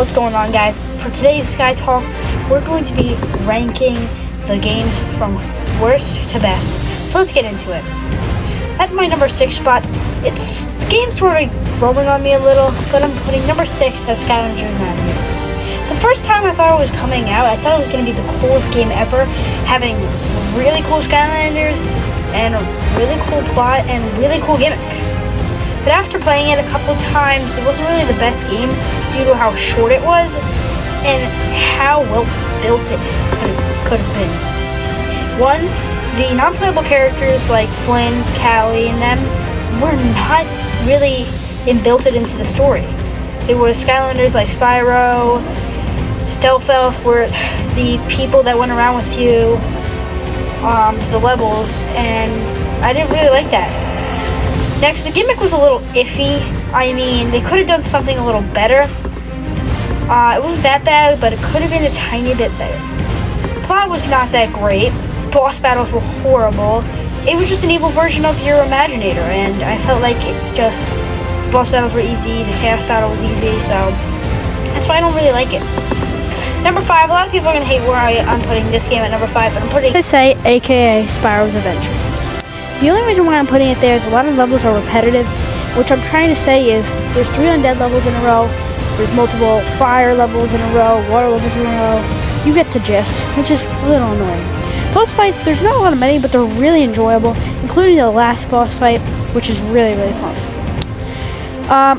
What's going on, guys? For today's Sky Talk, we're going to be ranking the game from worst to best. So let's get into it. At my number 6 spot, the game's sort of growing on me a little, but I'm putting number 6 as Skylanders Navigators. The first time I thought it was coming out, I thought it was going to be the coolest game ever, having really cool Skylanders and a really cool plot and really cool gimmick. But after playing it a couple times, it wasn't really the best game due to how short it was and how well built it could have been. One, the non-playable characters like Flynn, Callie, and them were not really built into the story. There were Skylanders like Spyro, Stealth were the people that went around with you to the levels, and I didn't really like that. Next, the gimmick was a little iffy. I mean, they could have done something a little better. It wasn't that bad, but it could have been a tiny bit better. The plot was not that great. Boss battles were horrible. It was just an evil version of your Imaginator, and I felt like boss battles were easy, the Chaos battle was easy, so that's why I don't really like it. Number 5, a lot of people are going to hate where I'm putting this game at number 5, but I'm putting it, aka Spyro's Adventure. The only reason why I'm putting it there is a lot of levels are repetitive. What I'm trying to say is there's 3 undead levels in a row, there's multiple fire levels in a row, water levels in a row. You get the gist, which is a little annoying. Boss fights, there's not a lot of many, but they're really enjoyable, including the last boss fight, which is really, really fun.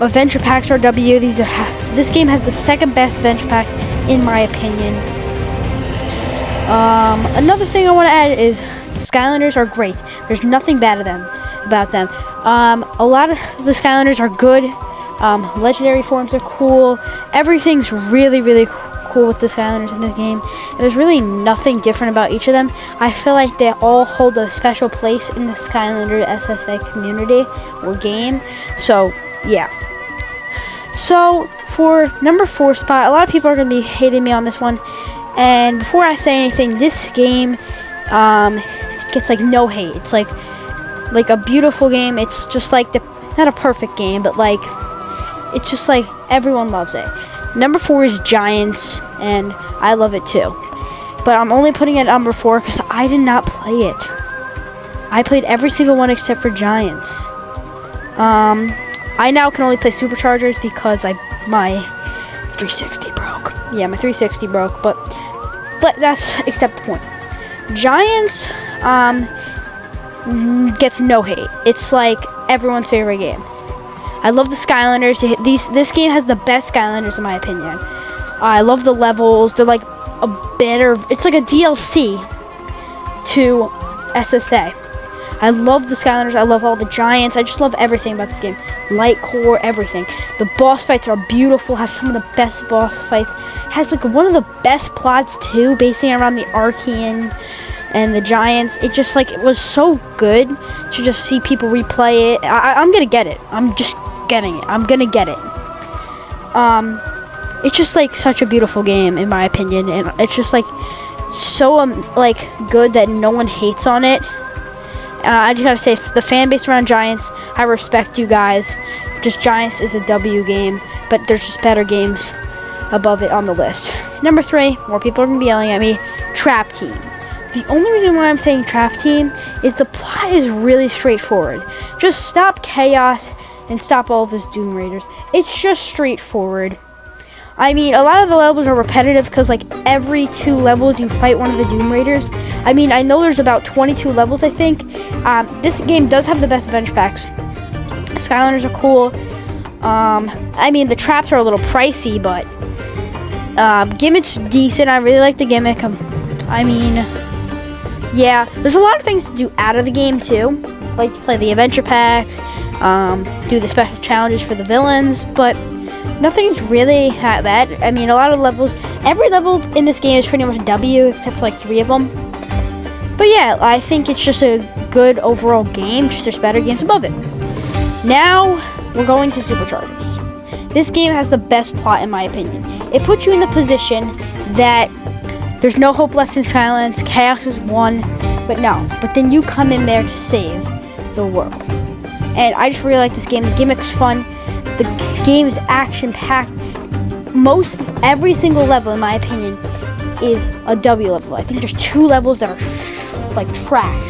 Adventure packs are W. This game has the second best adventure packs, in my opinion. Another thing I want to add is Skylanders are great. There's nothing bad about them. A lot of the Skylanders are good. Legendary forms are cool. Everything's really, really cool with the Skylanders in this game. And there's really nothing different about each of them. I feel like they all hold a special place in the Skylander SSA community or game. So, yeah. So, for number 4 spot, a lot of people are going to be hating me on this one. And before I say anything, this game gets like no hate. It's like a beautiful game. It's just like not a perfect game, but like it's just like everyone loves it. Number 4 is Giants, and I love it too. But I'm only putting it at number 4 because I did not play it. I played every single one except for Giants. I now can only play Superchargers because my 360 broke. Yeah, my 360 broke, but that's except the point. Giants gets no hate. It's like everyone's favorite game. I love the Skylanders. This game has the best Skylanders in my opinion. I love the levels. They're like it's like a DLC to SSA. I love the Skylanders. I love all the Giants. I just love everything about this game. Light core, everything. The boss fights are beautiful. Has some of the best boss fights. Has like one of the best plots too, basing around the Archean and the Giants. It just like it was so good to just see people replay it. I'm gonna get it. I'm just getting it. I'm gonna get it. It's just like such a beautiful game in my opinion, and it's just like so like good that no one hates on it. I just gotta say, the fan base around Giants, I respect you guys. Just Giants is a W game, but there's just better games above it on the list. Number 3, more people are gonna be yelling at me. Trap Team. The only reason why I'm saying Trap Team is the plot is really straightforward. Just stop chaos and stop all of those Doom Raiders. It's just straightforward. I mean, a lot of the levels are repetitive because like every 2 levels you fight one of the Doom Raiders. I mean, I know there's about 22 levels, I think. This game does have the best adventure packs. Skylanders are cool. I mean, the traps are a little pricey, but gimmick's decent. I really like the gimmick. I mean, yeah, there's a lot of things to do out of the game too. Like to play the adventure packs, do the special challenges for the villains, but nothing's really that bad. I mean, a lot of levels, every level in this game is pretty much W except for like 3 of them. But yeah, I think it's just a good overall game, just there's better games above it. Now, we're going to Superchargers. This game has the best plot in my opinion. It puts you in the position that there's no hope left in Skylands, chaos is won, but then you come in there to save the world. And I just really like this game. The gimmick's fun. The game is action-packed. every single level, in my opinion, is a W level. I think there's 2 levels that are like trash.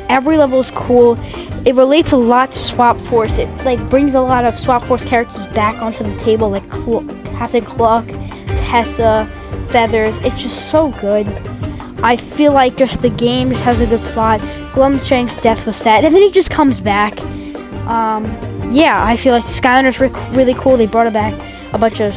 Every level is cool. It relates a lot to Swap Force. It like brings a lot of Swap Force characters back onto the table, like Captain Cluck, Tessa, Feathers. It's just so good. I feel like just the game just has a good plot. Glumshank's death was sad, and then he just comes back. Yeah, I feel like Skylanders were really cool. They brought back a bunch of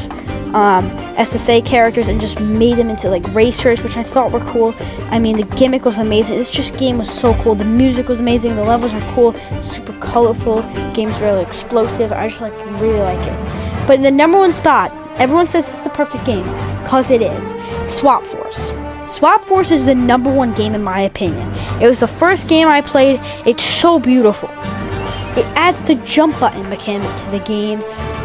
SSA characters and just made them into like racers, which I thought were cool. I mean, the gimmick was amazing. This just game was so cool. The music was amazing. The levels are cool, super colorful. The game's really explosive. I just really like it. But in the #1 spot, everyone says it's the perfect game, cause it is. Swap Force. Swap Force is the #1 game in my opinion. It was the first game I played. It's so beautiful. It adds the jump button mechanic to the game.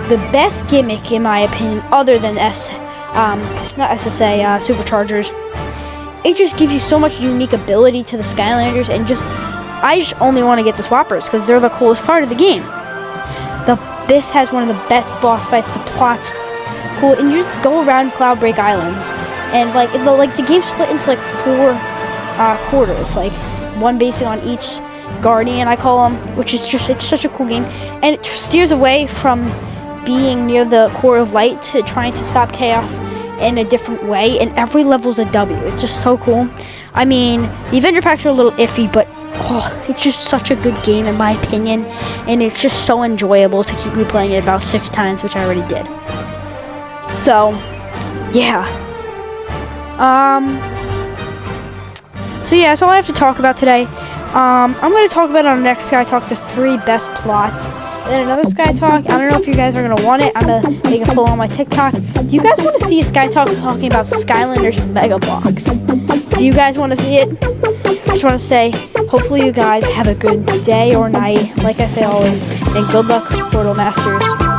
The best gimmick, in my opinion, other than not SSA, Superchargers. It just gives you so much unique ability to the Skylanders, and I just only want to get the Swappers because they're the coolest part of the game. This has one of the best boss fights. The plot's cool, and you just go around Cloudbreak Islands, and the game's split into like 4 quarters, like one basing on each Guardian, I call them, which is it's such a cool game, and it steers away from being near the core of light to trying to stop chaos in a different way, and every level's a W. It's just so cool. I mean, the Avenger packs are a little iffy, but it's just such a good game in my opinion, and it's just so enjoyable to keep replaying it about 6 times, which I already did. So, yeah. So yeah, that's all I have to talk about today. I'm going to talk about on the next Sky Talk the 3 best plots. And then another Sky Talk. I don't know if you guys are going to want it. I'm going to make a poll on my TikTok. Do you guys want to see a Sky Talk talking about Skylanders Mega Blocks? Do you guys want to see it? I just want to say, hopefully you guys have a good day or night, like I say always, and good luck, Portal Masters.